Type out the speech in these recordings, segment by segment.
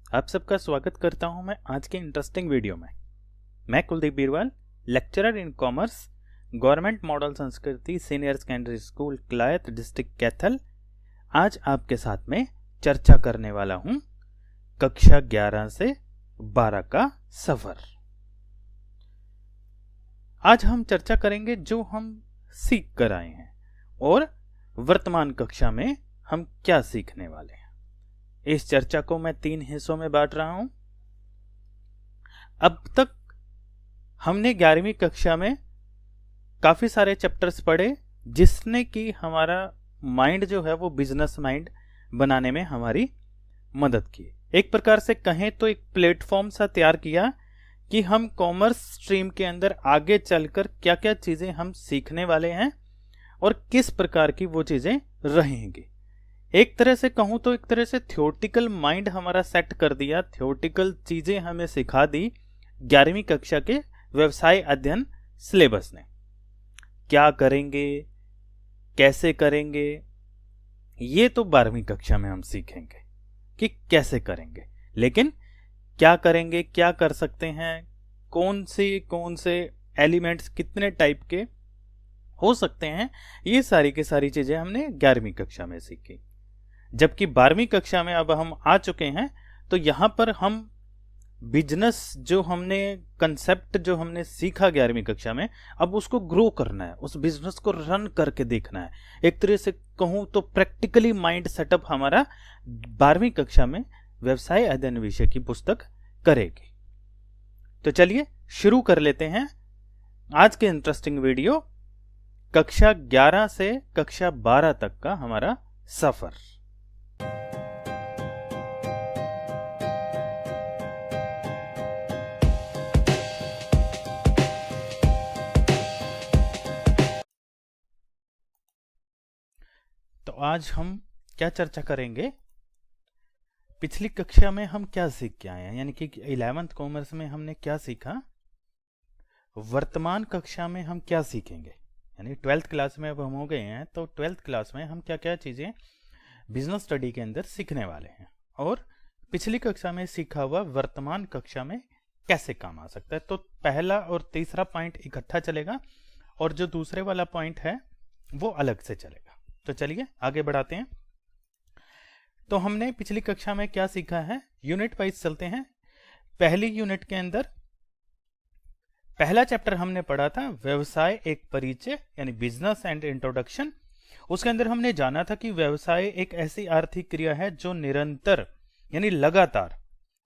आप सबका स्वागत करता हूं मैं आज के इंटरेस्टिंग वीडियो में। मैं Kuldeep Birwal, lecturer in commerce, government model Sanskriti senior secondary school Kalayat district Kaithal. आज आपके साथ में चर्चा करने वाला हूं कक्षा 11 से 12 का सफर। आज हम चर्चा करेंगे जो हम सीख कर आए हैं और वर्तमान कक्षा में हम क्या सीखने वाले हैं। इस चर्चा को मैं 3 हिस्सों में बांट रहा हूं। अब तक हमने 11वीं कक्षा में काफी सारे चैप्टर्स पढ़े जिसने कि हमारा माइंड जो है वो बिजनेस माइंड बनाने में हमारी मदद की। एक प्रकार से कहें तो एक प्लेटफॉर्म सा तैयार किया कि हम कॉमर्स स्ट्रीम के अंदर आगे चलकर क्या क्या चीजें हम सीखने वाले हैं और किस प्रकार की वो चीजें रहेंगी। एक तरह से कहूं तो एक तरह से थ्योरेटिकल माइंड हमारा सेट कर दिया, थ्योरेटिकल चीजें हमें सिखा दी 11वीं कक्षा के व्यवसाय अध्ययन सिलेबस ने। क्या करेंगे, कैसे करेंगे, ये तो 12वीं कक्षा में हम सीखेंगे कि कैसे करेंगे, लेकिन क्या करेंगे, क्या कर सकते हैं, कौन से एलिमेंट्स कितने टाइप के हो सकते हैं, ये सारी की सारी चीजें हमने 11वीं कक्षा में सीखी। जबकि 12वीं कक्षा में अब हम आ चुके हैं तो यहां पर हम बिजनेस जो हमने कंसेप्ट जो हमने सीखा 11वीं कक्षा में, अब उसको ग्रो करना है, उस बिजनेस को रन करके देखना है। एक तरह से कहूं तो प्रैक्टिकली माइंड सेटअप हमारा 12वीं कक्षा में व्यवसाय अध्ययन विषय की पुस्तक करेगी। तो चलिए शुरू कर लेते हैं आज के इंटरेस्टिंग वीडियो, कक्षा 11 से कक्षा 12 तक का हमारा सफर। तो आज हम क्या चर्चा करेंगे, पिछली कक्षा में हम क्या सीख के आए हैं, यानी कि 11th कॉमर्स में हमने क्या सीखा, वर्तमान कक्षा में हम क्या सीखेंगे। यानी 12th क्लास में अब हम हो गए हैं तो 12th क्लास में हम क्या क्या चीजें बिजनेस स्टडी के अंदर सीखने वाले हैं और पिछली कक्षा में सीखा हुआ वर्तमान कक्षा में कैसे काम आ सकता है। तो पहला और तीसरा पॉइंट इकट्ठा चलेगा और जो दूसरे वाला पॉइंट है वो अलग से चलेगा। तो चलिए आगे बढ़ाते हैं। तो हमने पिछली कक्षा में क्या सीखा है, यूनिट वाइज चलते हैं। पहली यूनिट के अंदर पहला चैप्टर हमने पढ़ा था व्यवसाय एक परिचय, यानी बिजनेस एंड इंट्रोडक्शन। उसके अंदर हमने जाना था कि व्यवसाय एक ऐसी आर्थिक क्रिया है जो निरंतर यानी लगातार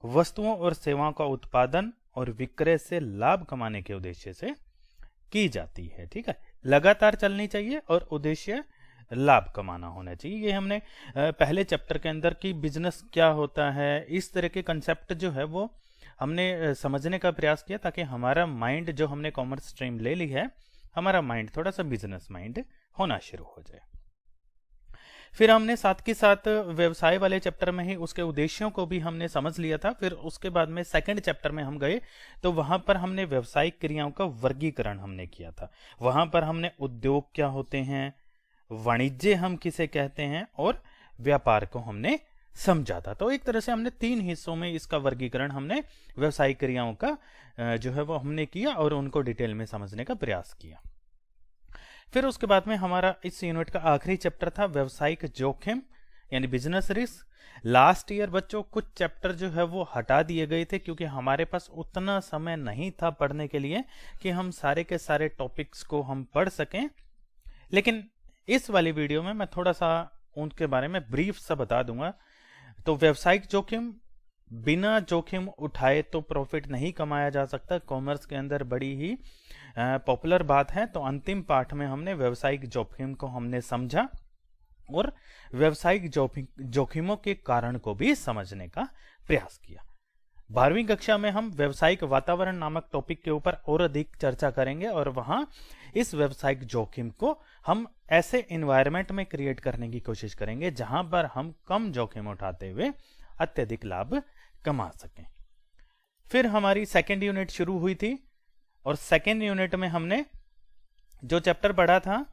वस्तुओं और सेवाओं का उत्पादन और विक्रय से लाभ कमाने के उद्देश्य से की जाती है। ठीक है, लगातार चलनी चाहिए और उद्देश्य लाभ कमाना होना चाहिए। ये हमने पहले चैप्टर के अंदर की बिजनेस क्या होता है, इस तरह के कंसेप्ट जो है वो हमने समझने का प्रयास किया ताकि हमारा माइंड, जो हमने कॉमर्स स्ट्रीम ले ली है, हमारा माइंड थोड़ा सा बिजनेस माइंड होना शुरू हो जाए। फिर हमने साथ के साथ व्यवसाय वाले चैप्टर में ही उसके उद्देश्यों को भी हमने समझ लिया था। फिर उसके बाद में सेकंड चैप्टर में हम गए तो वहां पर हमने व्यवसायिक क्रियाओं का वर्गीकरण हमने किया था। वहां पर हमने उद्योग क्या होते हैं, वाणिज्य हम किसे कहते हैं और व्यापार को हमने समझा था। तो एक तरह से हमने 3 हिस्सों में इसका वर्गीकरण हमने व्यवसायिक क्रियाओं का जो है वो हमने किया और उनको डिटेल में समझने का प्रयास किया। फिर उसके बाद में हमारा इस यूनिट का आखिरी चैप्टर था व्यवसायिक जोखिम, यानी बिजनेस रिस्क। लास्ट ईयर बच्चों कुछ चैप्टर जो है वो हटा दिए गए थे क्योंकि हमारे पास उतना समय नहीं था पढ़ने के लिए कि हम सारे के सारे टॉपिक्स को हम पढ़ सकें। लेकिन इस वाली वीडियो में मैं थोड़ा सा उनके बारे में ब्रीफ सा बता दूंगा। तो व्यवसायिक जोखिम, बिना जोखिम उठाए तो प्रॉफिट नहीं कमाया जा सकता, कॉमर्स के अंदर बड़ी ही पॉपुलर बात है। तो अंतिम पाठ में हमने व्यवसायिक जोखिम को हमने समझा और व्यवसायिक जोखिमों के कारण को भी समझने का प्रयास किया। 12वीं कक्षा में हम व्यवसायिक वातावरण नामक टॉपिक के ऊपर और अधिक चर्चा करेंगे और वहां इस व्यवसायिक जोखिम को हम ऐसे एनवायरनमेंट में क्रिएट करने की कोशिश करेंगे जहां पर हम कम जोखिम उठाते हुए अत्यधिक लाभ कमा सकें। फिर हमारी सेकेंड यूनिट शुरू हुई थी और सेकेंड यूनिट में हमने जो चैप्टर पढ़ा था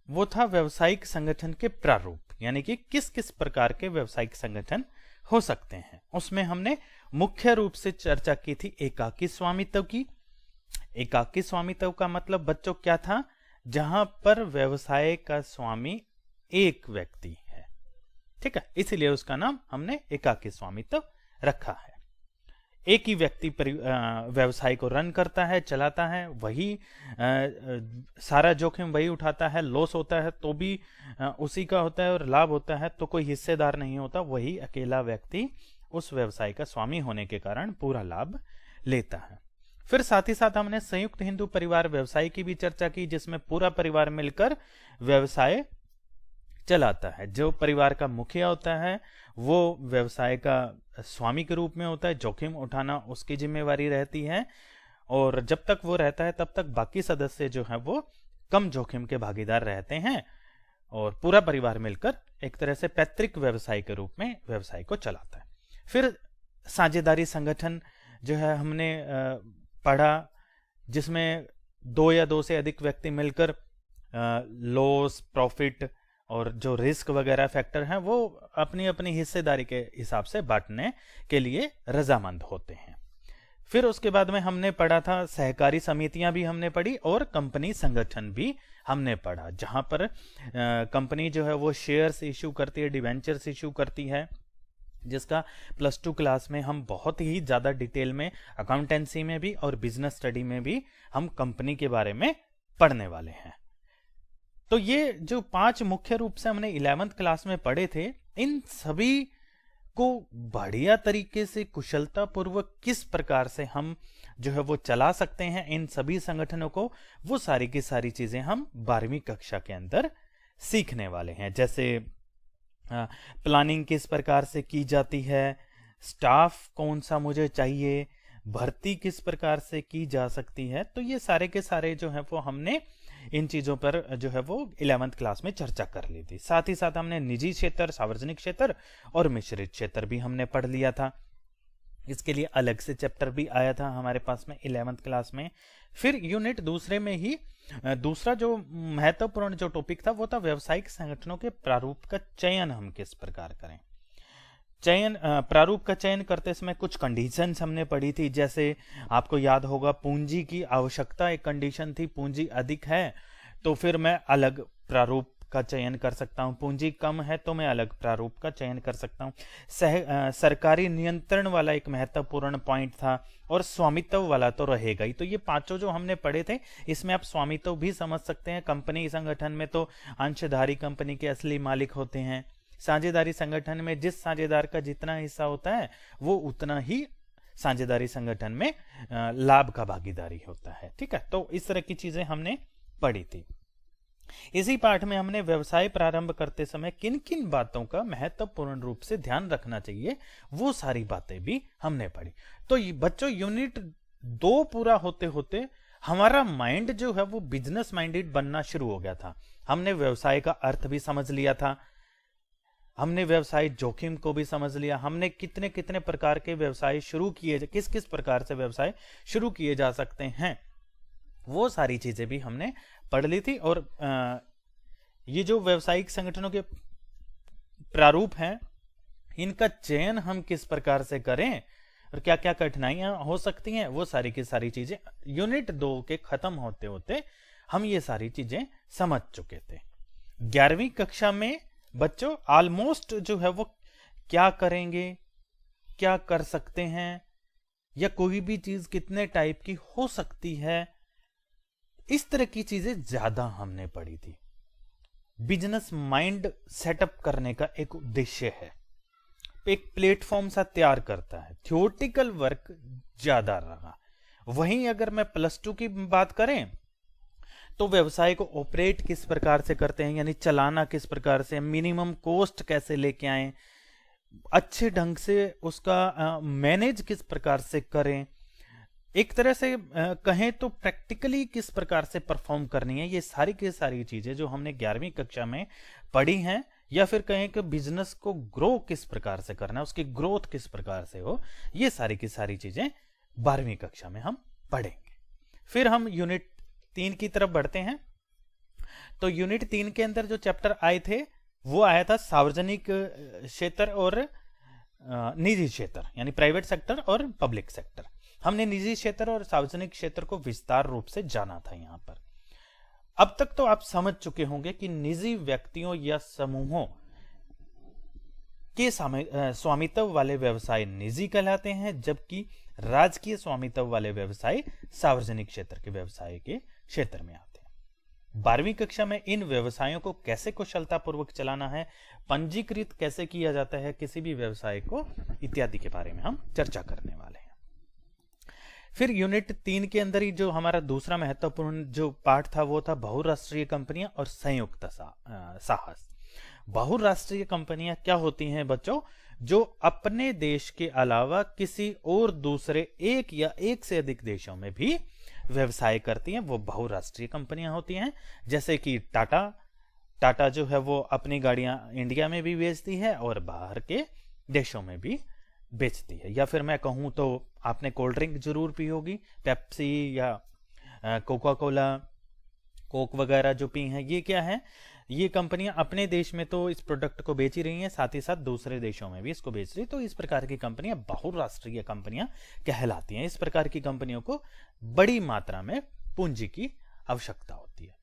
वो था व्यवसायिक संगठन के प्रारूप, यानी कि किस किस प्रकार के व्यवसायिक संगठन हो सकते हैं। उसमें हमने मुख्य रूप से चर्चा की थी एकाकी स्वामित्व की। एकाकी स्वामित्व का मतलब बच्चों क्या था? जहां पर व्यवसाय का स्वामी एक व्यक्ति है, ठीक है, इसीलिए उसका नाम हमने एकाकी स्वामित्व रखा है। एक ही व्यक्ति व्यवसाय को रन करता है, चलाता है, वही सारा जोखिम वही उठाता है, लॉस होता है तो भी उसी का होता है और लाभ होता है तो कोई हिस्सेदार नहीं होता, वही अकेला व्यक्ति उस व्यवसाय का स्वामी होने के कारण पूरा लाभ लेता है। फिर साथ ही साथ हमने संयुक्त हिंदू परिवार व्यवसाय की भी चर्चा की, जिसमें पूरा परिवार मिलकर व्यवसाय चलाता है। जो परिवार का मुखिया होता है वो व्यवसाय का स्वामी के रूप में होता है, जोखिम उठाना उसकी जिम्मेवारी रहती है, और जब तक वो रहता है तब तक बाकी सदस्य जो है वो कम जोखिम के भागीदार रहते हैं, और पूरा परिवार मिलकर एक तरह से पैतृक व्यवसाय के रूप में व्यवसाय को चलाता है। फिर साझेदारी संगठन जो है हमने पढ़ा, जिसमें 2 या 2 से अधिक व्यक्ति मिलकर लॉस, प्रॉफिट और जो रिस्क वगैरह फैक्टर हैं वो अपनी अपनी हिस्सेदारी के हिसाब से बांटने के लिए रजामंद होते हैं। फिर उसके बाद में हमने पढ़ा था सहकारी समितियां भी हमने पढ़ी, और कंपनी संगठन भी हमने पढ़ा, जहां पर कंपनी जो है वो शेयर्स इश्यू करती है, डिवेंचर्स इश्यू करती है, जिसका +2 क्लास में हम बहुत ही ज़्यादा डिटेल में अकाउंटेंसी में भी और बिजनेस स्टडी में भी हम कंपनी के बारे में पढ़ने वाले हैं। तो ये जो 5 मुख्य रूप से हमने 11th क्लास में पढ़े थे, इन सभी को बढ़िया तरीके से कुशलता पूर्वक किस प्रकार से हम जो है वो चला सकते हैं इन सभी संगठनों को, वो सारी की सारी चीजें हम 12वीं कक्षा के अंदर सीखने वाले हैं। जैसे प्लानिंग किस प्रकार से की जाती है, स्टाफ कौन सा मुझे चाहिए, भर्ती किस प्रकार से की जा सकती है, तो ये सारे के सारे जो है वो हमने इन चीजों पर जो है वो 11th क्लास में चर्चा कर ली थी। साथ ही साथ हमने निजी क्षेत्र, सार्वजनिक क्षेत्र और मिश्रित क्षेत्र भी हमने पढ़ लिया था। इसके लिए अलग से चैप्टर भी आया था हमारे पास में 11th क्लास में। फिर यूनिट दूसरे में ही दूसरा जो महत्वपूर्ण जो टॉपिक था वो था व्यावसायिक संगठनों के प्रारूप का चयन हम किस प्रकार करें। प्रारूप का चयन करते समय कुछ कंडीशंस हमने पढ़ी थी, जैसे आपको याद होगा पूंजी की आवश्यकता एक कंडीशन थी, पूंजी अधिक है तो फिर मैं अलग प्रारूप का चयन कर सकता हूं, पूंजी कम है तो मैं अलग प्रारूप का चयन कर सकता हूं। सरकारी नियंत्रण वाला एक महत्वपूर्ण पॉइंट था, और स्वामित्व वाला तो रहेगा ही। तो ये 5 जो हमने पढ़े थे, इसमें आप स्वामित्व भी समझ सकते हैं। कंपनी संगठन में तो अंशधारी कंपनी के असली मालिक होते हैं, साझेदारी संगठन में जिस साझेदार का जितना हिस्सा होता है वो उतना ही साझेदारी संगठन में लाभ का भागीदारी होता है, ठीक है। तो इस तरह की चीजें हमने पढ़ी थी। इसी पाठ में हमने व्यवसाय प्रारंभ करते समय किन किन बातों का महत्वपूर्ण रूप से ध्यान रखना चाहिए, वो सारी बातें भी हमने पढ़ी। तो बच्चों यूनिट 2 पूरा होते होते हमारा माइंड जो है वो बिजनेस माइंडेड बनना शुरू हो गया था। हमने व्यवसाय का अर्थ भी समझ लिया था, हमने व्यवसाय जोखिम को भी समझ लिया, हमने कितने कितने प्रकार के व्यवसाय शुरू किए, किस किस प्रकार से व्यवसाय शुरू किए जा सकते हैं, वो सारी चीजें भी हमने पढ़ ली थी। और ये जो व्यावसायिक संगठनों के प्रारूप हैं, इनका चयन हम किस प्रकार से करें और क्या क्या कठिनाइयां हो सकती हैं, वो सारी की सारी चीजें यूनिट 2 के खत्म होते होते हम ये सारी चीजें समझ चुके थे। 11वीं कक्षा में बच्चों ऑलमोस्ट जो है वो क्या करेंगे, क्या कर सकते हैं, या कोई भी चीज कितने टाइप की हो सकती है, इस तरह की चीजें ज्यादा हमने पढ़ी थी। बिजनेस माइंड सेटअप करने का एक उद्देश्य है, एक प्लेटफॉर्म सा तैयार करता है, थियोरेटिकल वर्क ज्यादा रहा। वहीं अगर मैं +2 की बात करें तो व्यवसाय को ऑपरेट किस प्रकार से करते हैं, यानी चलाना किस प्रकार से, मिनिमम कॉस्ट कैसे लेके आए, अच्छे ढंग से उसका मैनेज किस प्रकार से करें, एक तरह से कहें तो प्रैक्टिकली किस प्रकार से परफॉर्म करनी है, ये सारी की सारी चीजें जो हमने 11वीं कक्षा में पढ़ी हैं, या फिर कहें कि बिजनेस को ग्रो किस प्रकार से करना है, उसकी ग्रोथ किस प्रकार से हो, ये सारी की सारी चीजें 12वीं कक्षा में हम पढ़ेंगे। फिर हम यूनिट 3 की तरफ बढ़ते हैं। तो यूनिट 3 के अंदर जो चैप्टर आए थे वो आया था सार्वजनिक क्षेत्र और निजी क्षेत्र यानी प्राइवेट सेक्टर और पब्लिक सेक्टर। हमने निजी क्षेत्र और सार्वजनिक क्षेत्र को विस्तार रूप से जाना था यहां पर। अब तक तो आप समझ चुके होंगे कि निजी व्यक्तियों या समूहों के स्वामित्व वाले व्यवसाय निजी कहलाते हैं, जबकि राजकीय स्वामित्व वाले व्यवसाय सार्वजनिक क्षेत्र के व्यवसाय के क्षेत्र में आते हैं। 12वीं कक्षा में इन व्यवसायों को कैसे कुशलतापूर्वक चलाना है, पंजीकृत कैसे किया जाता है किसी भी व्यवसाय को, इत्यादि के बारे में हम चर्चा करने वाले हैं। फिर यूनिट 3 के अंदर ही जो हमारा दूसरा महत्वपूर्ण जो पार्ट था वो था बहुराष्ट्रीय कंपनियां और संयुक्त साहस। बहुराष्ट्रीय कंपनियां क्या होती हैं बच्चों? जो अपने देश के अलावा किसी और दूसरे एक या एक से अधिक देशों में भी व्यवसाय करती हैं, वो बहुराष्ट्रीय कंपनियां होती हैं। जैसे कि टाटा जो है वो अपनी गाड़ियां इंडिया में भी बेचती है और बाहर के देशों में भी बेचती है। या फिर मैं कहूं तो आपने कोल्ड ड्रिंक जरूर पी होगी, पेप्सी या कोका कोला, कोक वगैरह जो पी हैं, ये क्या है? ये कंपनियां अपने देश में तो इस प्रोडक्ट को बेच ही रही हैं, साथ ही साथ दूसरे देशों में भी इसको बेच रही। तो इस प्रकार की कंपनियां बहुराष्ट्रीय कंपनियां कहलाती हैं। इस प्रकार की कंपनियों को बड़ी मात्रा में पूंजी की आवश्यकता होती है।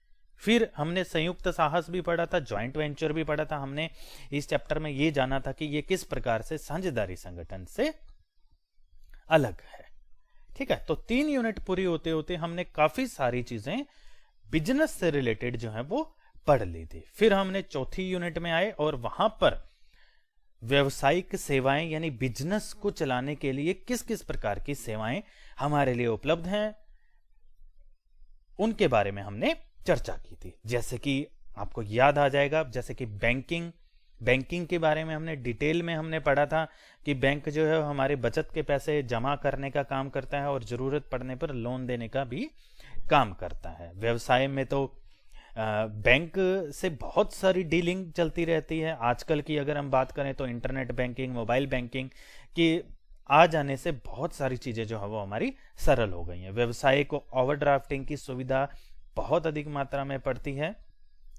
फिर हमने संयुक्त साहस भी पढ़ा था, ज्वाइंट वेंचर भी पढ़ा था। हमने इस चैप्टर में ये जाना था कि ये किस प्रकार से साझेदारी संगठन से अलग है। ठीक है, तो 3 यूनिट पूरी होते होते हमने काफी सारी चीजें बिजनेस से रिलेटेड जो है वो पढ़ ली थी। फिर हमने चौथी यूनिट में आए और वहां पर व्यवसायिक सेवाएं यानी बिजनेस को चलाने के लिए किस किस प्रकार की सेवाएं हमारे लिए उपलब्ध हैं, उनके बारे में हमने चर्चा की थी। जैसे कि आपको याद आ जाएगा, जैसे कि बैंकिंग के बारे में हमने डिटेल में हमने पढ़ा था कि बैंक जो है हमारे बचत के पैसे जमा करने का काम करता है और जरूरत पड़ने पर लोन देने का भी काम करता है। व्यवसाय में तो बैंक से बहुत सारी डीलिंग चलती रहती है। आजकल की अगर हम बात करें तो इंटरनेट बैंकिंग, मोबाइल बैंकिंग की आ जाने से बहुत सारी चीजें जो है वो हमारी सरल हो गई हैं। व्यवसाय को ओवरड्राफ्टिंग की सुविधा बहुत अधिक मात्रा में पड़ती है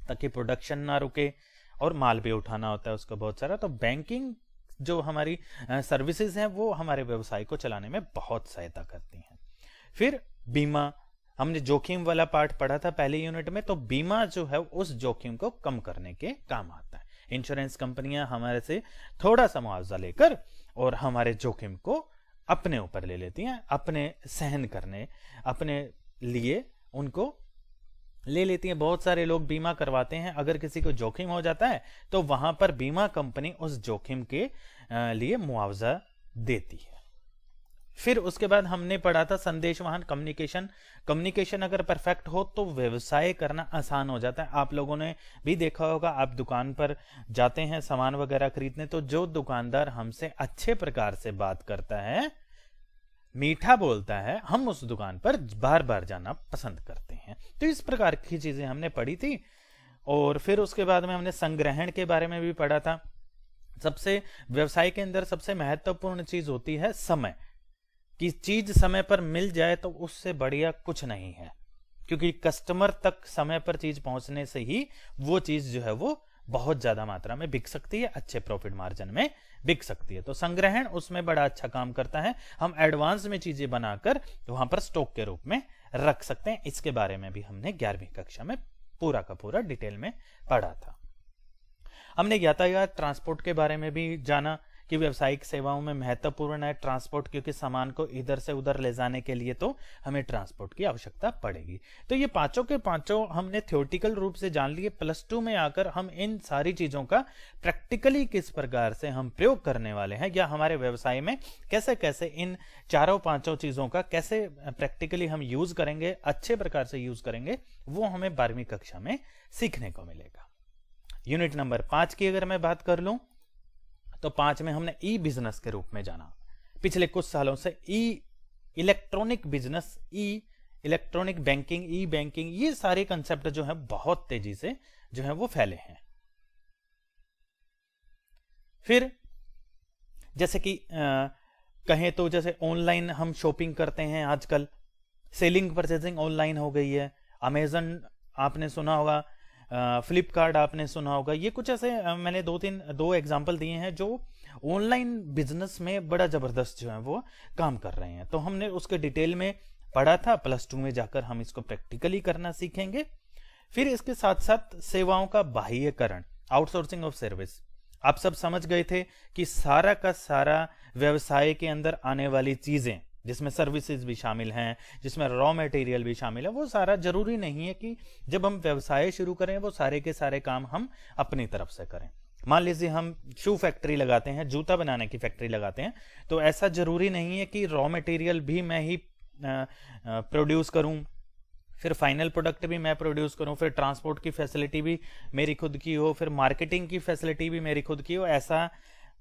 ताकि प्रोडक्शन ना रुके, और माल भी उठाना होता है उसको बहुत सारा। तो बैंकिंग जो हमारी सर्विसेज हैं वो हमारे व्यवसाय को चलाने में बहुत सहायता करती हैं। फिर बीमा, हमने जोखिम वाला पार्ट पढ़ा था पहले यूनिट में। तो बीमा जो है उस जोखिम को कम करने के काम आता है। इंश्योरेंस कंपनियां हमारे से थोड़ा सा मुआवजा लेकर और हमारे जोखिम को अपने ऊपर ले लेती हैं, अपने सहन करने, अपने लिए उनको ले लेती हैं। बहुत सारे लोग बीमा करवाते हैं, अगर किसी को जोखिम हो जाता है तो वहां पर बीमा कंपनी उस जोखिम के लिए मुआवजा देती है। फिर उसके बाद हमने पढ़ा था संदेशवाहन, कम्युनिकेशन अगर परफेक्ट हो तो व्यवसाय करना आसान हो जाता है। आप लोगों ने भी देखा होगा, आप दुकान पर जाते हैं सामान वगैरह खरीदने, तो जो दुकानदार हमसे अच्छे प्रकार से बात करता है, मीठा बोलता है, हम उस दुकान पर बार बार जाना पसंद करते हैं। तो इस प्रकार की चीजें हमने पढ़ी थी। और फिर उसके बाद में हमने संग्रहण के बारे में भी पढ़ा था। सबसे व्यवसाय के अंदर सबसे महत्वपूर्ण चीज होती है समय, कि चीज समय पर मिल जाए तो उससे बढ़िया कुछ नहीं है, क्योंकि कस्टमर तक समय पर चीज पहुंचने से ही वो चीज जो है वो बहुत ज्यादा मात्रा में बिक सकती है, अच्छे प्रॉफिट मार्जिन में बिक सकती है। तो संग्रहण उसमें बड़ा अच्छा काम करता है। हम एडवांस में चीजें बनाकर वहां पर स्टॉक के रूप में रख सकते हैं। इसके बारे में भी हमने 11वीं कक्षा में पूरा का पूरा डिटेल में पढ़ा था। हमने यातायात ट्रांसपोर्ट के बारे में भी जाना कि व्यावसायिक सेवाओं में महत्वपूर्ण है ट्रांसपोर्ट, क्योंकि सामान को इधर से उधर ले जाने के लिए तो हमें ट्रांसपोर्ट की आवश्यकता पड़ेगी। तो ये पांचों के पांचों हमने थ्योरेटिकल रूप से जान लिए। +2 में आकर हम इन सारी चीजों का प्रैक्टिकली किस प्रकार से हम प्रयोग करने वाले हैं, या हमारे व्यवसाय में कैसे कैसे इन चारों पांचों चीजों का कैसे प्रैक्टिकली हम यूज करेंगे, अच्छे प्रकार से यूज करेंगे, वो हमें 12वीं कक्षा में सीखने को मिलेगा। यूनिट नंबर 5 की अगर मैं बात कर लूं तो 5 में हमने ई बिजनेस के रूप में जाना। पिछले कुछ सालों से इलेक्ट्रॉनिक बिजनेस, इलेक्ट्रॉनिक बैंकिंग, ई बैंकिंग, ये सारे कंसेप्ट जो है बहुत तेजी से जो है वो फैले हैं। फिर जैसे कि कहें तो जैसे ऑनलाइन हम शॉपिंग करते हैं, आजकल सेलिंग परचेजिंग ऑनलाइन हो गई है। अमेजन आपने सुना होगा, फ्लिपकार्ट आपने सुना होगा। ये कुछ ऐसे मैंने दो एग्जांपल दिए हैं जो ऑनलाइन बिजनेस में बड़ा जबरदस्त जो है वो काम कर रहे हैं। तो हमने उसके डिटेल में पढ़ा था, +2 में जाकर हम इसको प्रैक्टिकली करना सीखेंगे। फिर इसके साथ साथ सेवाओं का बाह्यकरण, आउटसोर्सिंग ऑफ सर्विस। आप सब समझ गए थे कि सारा का सारा व्यवसाय के अंदर आने वाली चीजें, जिसमें सर्विसेज भी शामिल हैं, जिसमें रॉ मटेरियल भी शामिल है, वो सारा जरूरी नहीं है कि जब हम व्यवसाय शुरू करें वो सारे के सारे काम हम अपनी तरफ से करें। मान लीजिए हम शू फैक्ट्री लगाते हैं, जूता बनाने की फैक्ट्री लगाते हैं, तो ऐसा जरूरी नहीं है कि रॉ मटेरियल भी मैं ही प्रोड्यूस करूं, फिर फाइनल प्रोडक्ट भी मैं प्रोड्यूस करूं, फिर ट्रांसपोर्ट की फैसिलिटी भी मेरी खुद की हो, फिर मार्केटिंग की फैसिलिटी भी मेरी खुद की हो। ऐसा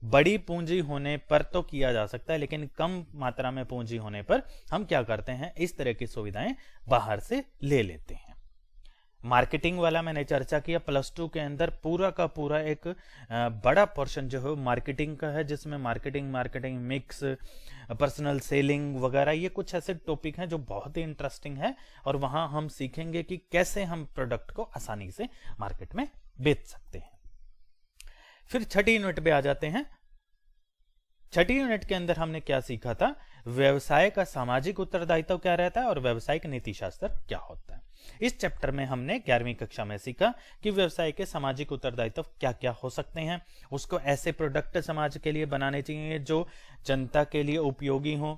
बड़ी पूंजी होने पर तो किया जा सकता है, लेकिन कम मात्रा में पूंजी होने पर हम क्या करते हैं, इस तरह की सुविधाएं बाहर से ले लेते हैं। मार्केटिंग वाला मैंने चर्चा किया, +2 के अंदर पूरा का पूरा एक बड़ा पोर्शन जो है मार्केटिंग का है, जिसमें मार्केटिंग मिक्स, पर्सनल सेलिंग वगैरह, ये कुछ ऐसे टॉपिक हैं जो बहुत ही इंटरेस्टिंग है, और वहां हम सीखेंगे कि कैसे हम प्रोडक्ट को आसानी से मार्केट में बेच सकते हैं। फिर छठी यूनिट पे आ जाते हैं। छठी यूनिट के अंदर हमने क्या सीखा था, व्यवसाय का सामाजिक उत्तरदायित्व क्या रहता है और व्यवसायिक नीति शास्त्र क्या होता है। इस चैप्टर में हमने 11वीं कक्षा में सीखा कि व्यवसाय के सामाजिक उत्तरदायित्व क्या क्या हो सकते हैं। उसको ऐसे प्रोडक्ट समाज के लिए बनाने चाहिए जो जनता के लिए उपयोगी हो,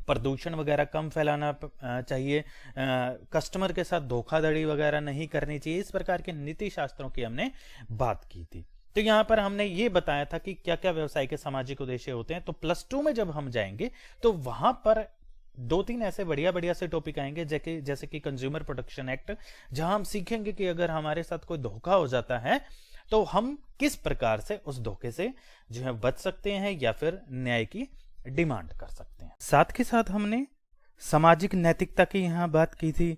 प्रदूषण वगैरह कम फैलाना चाहिए, कस्टमर के साथ धोखाधड़ी वगैरह नहीं करनी चाहिए। इस प्रकार के नीति शास्त्रों की हमने बात की थी। तो यहां पर हमने ये बताया था कि क्या क्या व्यवसाय के सामाजिक उद्देश्य होते हैं। तो +2 में जब हम जाएंगे तो वहां पर 2-3 ऐसे बढ़िया से टॉपिक आएंगे, जैसे कि कंज्यूमर प्रोटेक्शन एक्ट, जहां हम सीखेंगे कि अगर हमारे साथ कोई धोखा हो जाता है तो हम किस प्रकार से उस धोखे से जो है बच सकते हैं या फिर न्याय की डिमांड कर सकते हैं। साथ के साथ हमने सामाजिक नैतिकता की यहां बात की थी,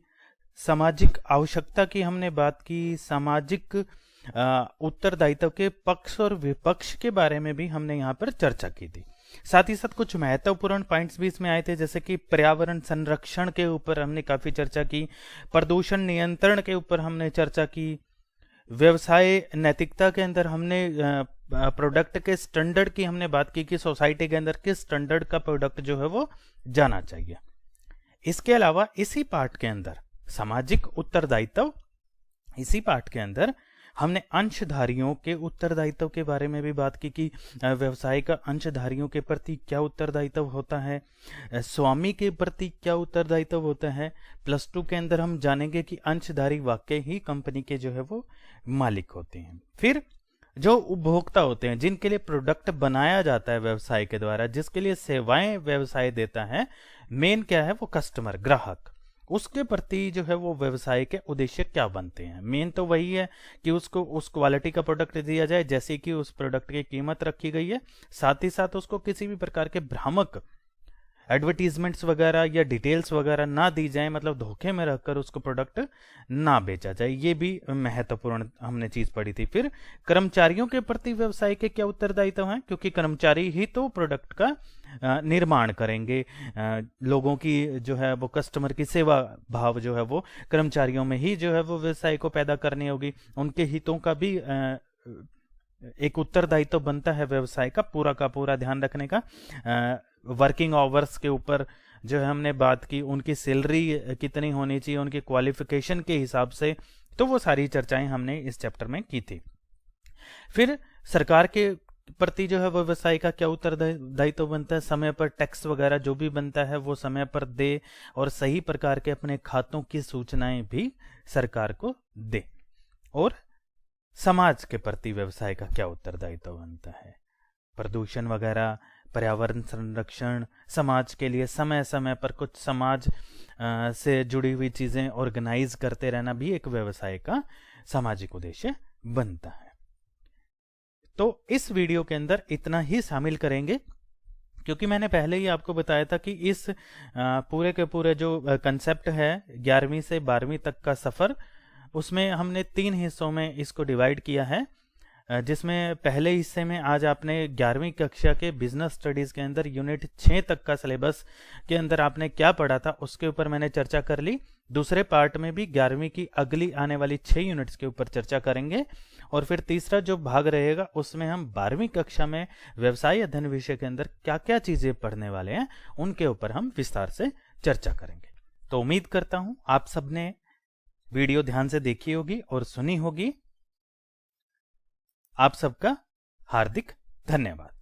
सामाजिक आवश्यकता की हमने बात की, सामाजिक उत्तरदायित्व के पक्ष और विपक्ष के बारे में भी हमने यहाँ पर चर्चा की थी। साथ ही साथ कुछ महत्वपूर्ण पॉइंट्स भी इसमें आए थे, जैसे कि पर्यावरण संरक्षण के ऊपर हमने काफी चर्चा की, प्रदूषण नियंत्रण के ऊपर हमने चर्चा की, व्यवसाय नैतिकता के अंदर हमने प्रोडक्ट के स्टैंडर्ड की हमने बात की कि सोसाइटी के अंदर किस स्टैंडर्ड का प्रोडक्ट जो है वो जाना चाहिए। इसके अलावा इसी पार्ट के अंदर सामाजिक उत्तरदायित्व, इसी पार्ट के अंदर हमने अंशधारियों के उत्तरदायित्व के बारे में भी बात की कि व्यवसाय का अंशधारियों के प्रति क्या उत्तरदायित्व होता है, स्वामी के प्रति क्या उत्तरदायित्व होता है। +2 के अंदर हम जानेंगे कि अंशधारी वाकई ही कंपनी के जो है वो मालिक होते हैं। फिर जो उपभोक्ता होते हैं, जिनके लिए प्रोडक्ट बनाया जाता है व्यवसाय के द्वारा, जिसके लिए सेवाएं व्यवसाय देता है, मेन क्या है वो कस्टमर, ग्राहक, उसके प्रति जो है वो व्यवसाय के उद्देश्य क्या बनते हैं। मेन तो वही है कि उसको उस क्वालिटी का प्रोडक्ट दिया जाए जैसे कि उस प्रोडक्ट की कीमत रखी गई है, साथ ही साथ उसको किसी भी प्रकार के भ्रामक एडवर्टीजमेंट्स वगैरह या डिटेल्स वगैरह ना दी जाए, मतलब धोखे में रखकर उसको प्रोडक्ट ना बेचा जाए। ये भी महत्वपूर्ण हमने चीज पढ़ी थी। फिर कर्मचारियों के प्रति व्यवसाय के क्या उत्तरदायित्व हैं, क्योंकि कर्मचारी ही तो प्रोडक्ट का निर्माण करेंगे, लोगों की जो है वो कस्टमर की सेवा भाव जो है वो कर्मचारियों में ही जो है वो व्यवसाय को पैदा करनी होगी। उनके हितों का भी एक उत्तरदायित्व बनता है व्यवसाय का पूरा ध्यान रखने का। वर्किंग आवर्स के ऊपर जो है हमने बात की, उनकी सैलरी कितनी होनी चाहिए उनकी क्वालिफिकेशन के हिसाब से, तो वो सारी चर्चाएं हमने इस चैप्टर में की थी। फिर सरकार के प्रति जो है व्यवसाय का क्या उत्तरदायित्व बनता है, समय पर टैक्स वगैरह जो भी बनता है वो समय पर दे और सही प्रकार के अपने खातों की सूचनाएं भी सरकार को दे। और समाज के प्रति व्यवसाय का क्या उत्तरदायित्व बनता है, प्रदूषण वगैरह, पर्यावरण संरक्षण, समाज के लिए समय समय पर कुछ समाज से जुड़ी हुई चीजें ऑर्गेनाइज करते रहना भी एक व्यवसाय का सामाजिक उद्देश्य बनता है। तो इस वीडियो के अंदर इतना ही शामिल करेंगे, क्योंकि मैंने पहले ही आपको बताया था कि इस पूरे के पूरे जो कंसेप्ट है 11वीं से 12वीं तक का सफर, उसमें हमने 3 हिस्सों में इसको डिवाइड किया है, जिसमें पहले हिस्से में आज आपने 11वीं कक्षा के बिजनेस स्टडीज के अंदर यूनिट 6 तक का सिलेबस के अंदर आपने क्या पढ़ा था उसके ऊपर मैंने चर्चा कर ली। दूसरे पार्ट में भी 11वीं की अगली आने वाली 6 यूनिट्स के ऊपर चर्चा करेंगे और फिर तीसरा जो भाग रहेगा उसमें हम 12वीं कक्षा में व्यवसाय अध्ययन विषय के अंदर क्या क्या चीजें पढ़ने वाले हैं उनके ऊपर हम विस्तार से चर्चा करेंगे। तो उम्मीद करता हूं आप सबने वीडियो ध्यान से देखी होगी और सुनी होगी। आप सबका हार्दिक धन्यवाद।